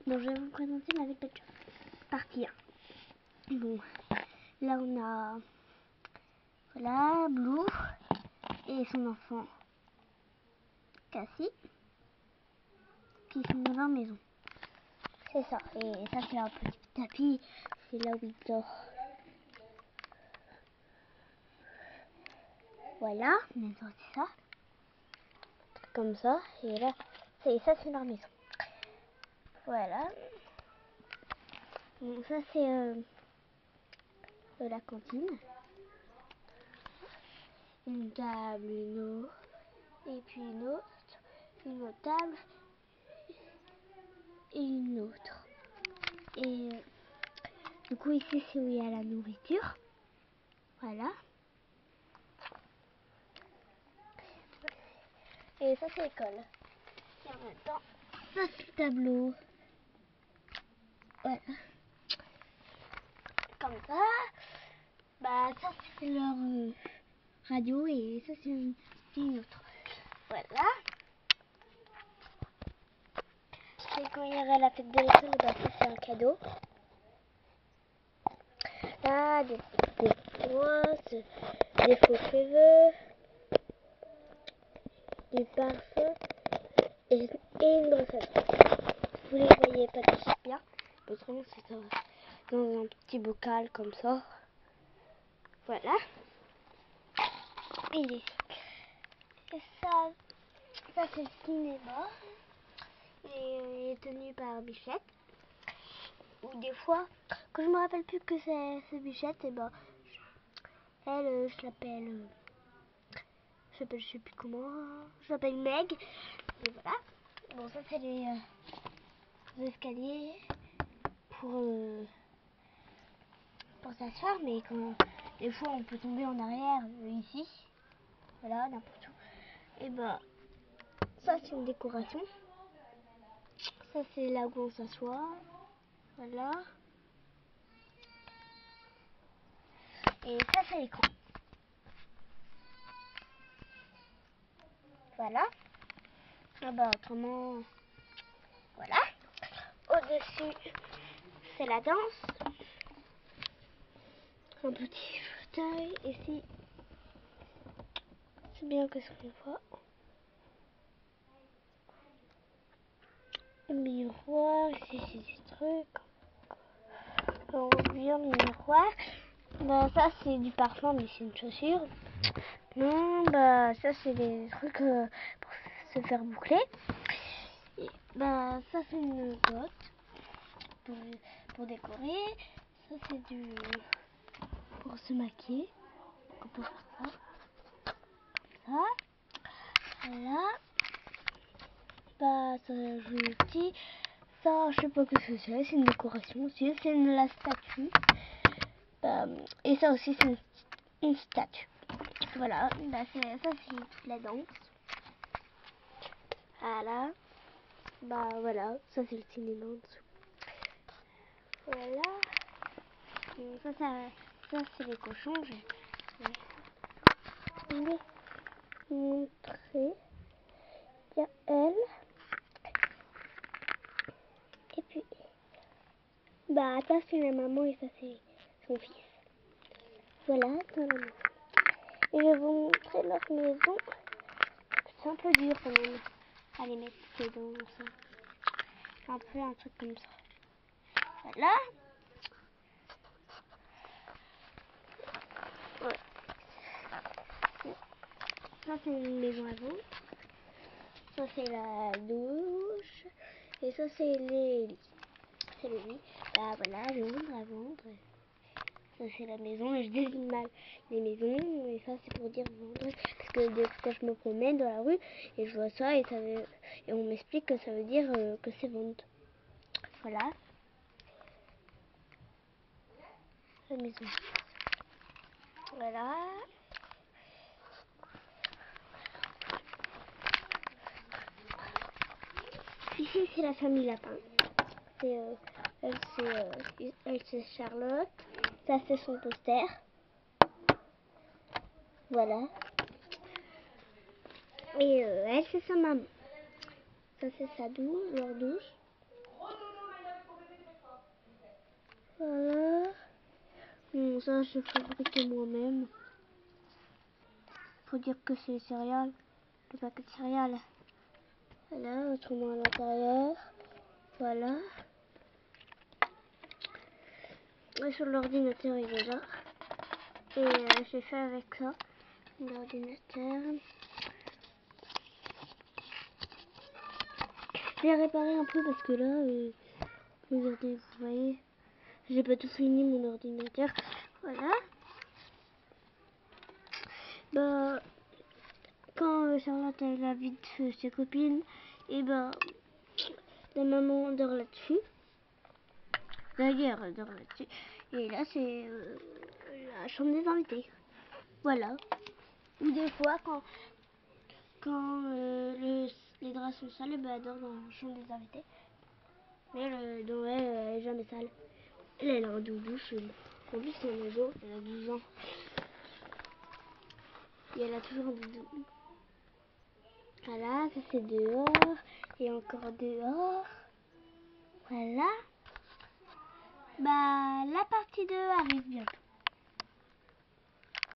Bon, je vais vous présenter ma lecture. Partie 1. Bon, là on a, voilà, Blue et son enfant Cassie qui sont dans leur maison. C'est ça. Et ça, c'est un petit tapis. C'est là où il dort. Voilà. Maintenant, c'est ça. Comme ça. Et là, ça, c'est leur maison. Voilà. Bon, ça, c'est la cantine. Une table, une autre. Et puis une autre table. Et une autre. Et du coup, ici, c'est où il y a la nourriture. Voilà. Et ça, c'est l'école. Et en même temps, ça, c'est le tableau. Voilà. Comme ça. Bah, ça, c'est leur radio. Et ça, c'est une autre. Voilà. Et quand il y aura la fête de l'école, bah, ça, c'est un cadeau. Là, des roses, des faux cheveux, du parfum et une brosse à dents. Vous les voyez pas tous bien. Autrement, c'est dans un petit bocal comme ça. Voilà. Et ça c'est le cinéma. Et il est tenu par Bichette. Ou des fois, quand je me rappelle plus que c'est Bichette, et ben elle, je l'appelle, je sais plus comment, je l'appelle Meg. Et voilà. Bon, ça c'est les escaliers pour s'asseoir, mais quand des fois on peut tomber en arrière ici, voilà, n'importe où. Et ben ça c'est une décoration. Ça c'est là où on s'assoit, voilà. Et ça c'est l'écran. Voilà. Ah bah autrement, voilà. Au-dessus c'est la danse. Un petit fauteuil ici. C'est bien que ce qu'on voit. Le miroir, ici c'est des trucs. On voit bien le miroir. Bah ça c'est du parfum, mais c'est une chaussure. Non, bah ça c'est des trucs pour se faire boucler. Et, bah ça c'est une botte pour décorer. Ça c'est du pour se maquiller. On peut faire ça. Comme ça. Voilà. Bah ça joli. Ça je sais pas ce que c'est une décoration aussi. C'est la statue. Et ça aussi c'est une statue. Voilà, bah ça c'est toute la danse. Voilà. Bah voilà, ça c'est le cinéma en dessous. Voilà. Et ça c'est les cochons. Je vais vous montrer. Il y a elle. Et puis, bah ça c'est la maman et ça c'est son fils. Voilà, dans la maison. Et je vais vous montrer leur maison. C'est un peu dur quand même à les mettre dedans. C'est un peu un truc comme ça. Voilà. Ouais. Ça c'est une maison à vous. Ça c'est la douche. Et ça c'est les lits. C'est le lit. Bah voilà, je ouvre à vendre. Ça c'est la maison et je désigne mal les maisons. Et ça c'est pour dire vendre. Parce que des fois je me promène dans la rue et je vois ça et on m'explique que ça veut dire que c'est vendre. Voilà. La maison. Voilà. Ici c'est la famille Lapin. Elle c'est Charlotte. Ça c'est son poster. Voilà. Et elle c'est sa maman. Ça c'est sa douche, leur douche. Bon, ça, je fabrique moi-même. Faut dire que c'est les céréales, le paquet de céréales. Voilà, autrement à l'intérieur. Voilà. Et sur l'ordinateur, il est là. Et j'ai fait avec ça, l'ordinateur. J'ai réparé un peu parce que là, regardez, vous voyez, j'ai pas tout fini mon ordinateur. Voilà. Bah, quand Charlotte elle invite ses copines, et ben la maman dort là-dessus. D'ailleurs, elle dort là-dessus. Et là, c'est la chambre des invités. Voilà. Ou des fois, quand les draps sont sales, ben, elle dort dans la chambre des invités. Mais elle est jamais sale. Elle a un doudou chelou. En plus, c'est un ado, elle a 12 ans. Et elle a toujours un doudou. Voilà, ça c'est dehors. Et encore dehors. Voilà. Bah, la partie 2 arrive bientôt.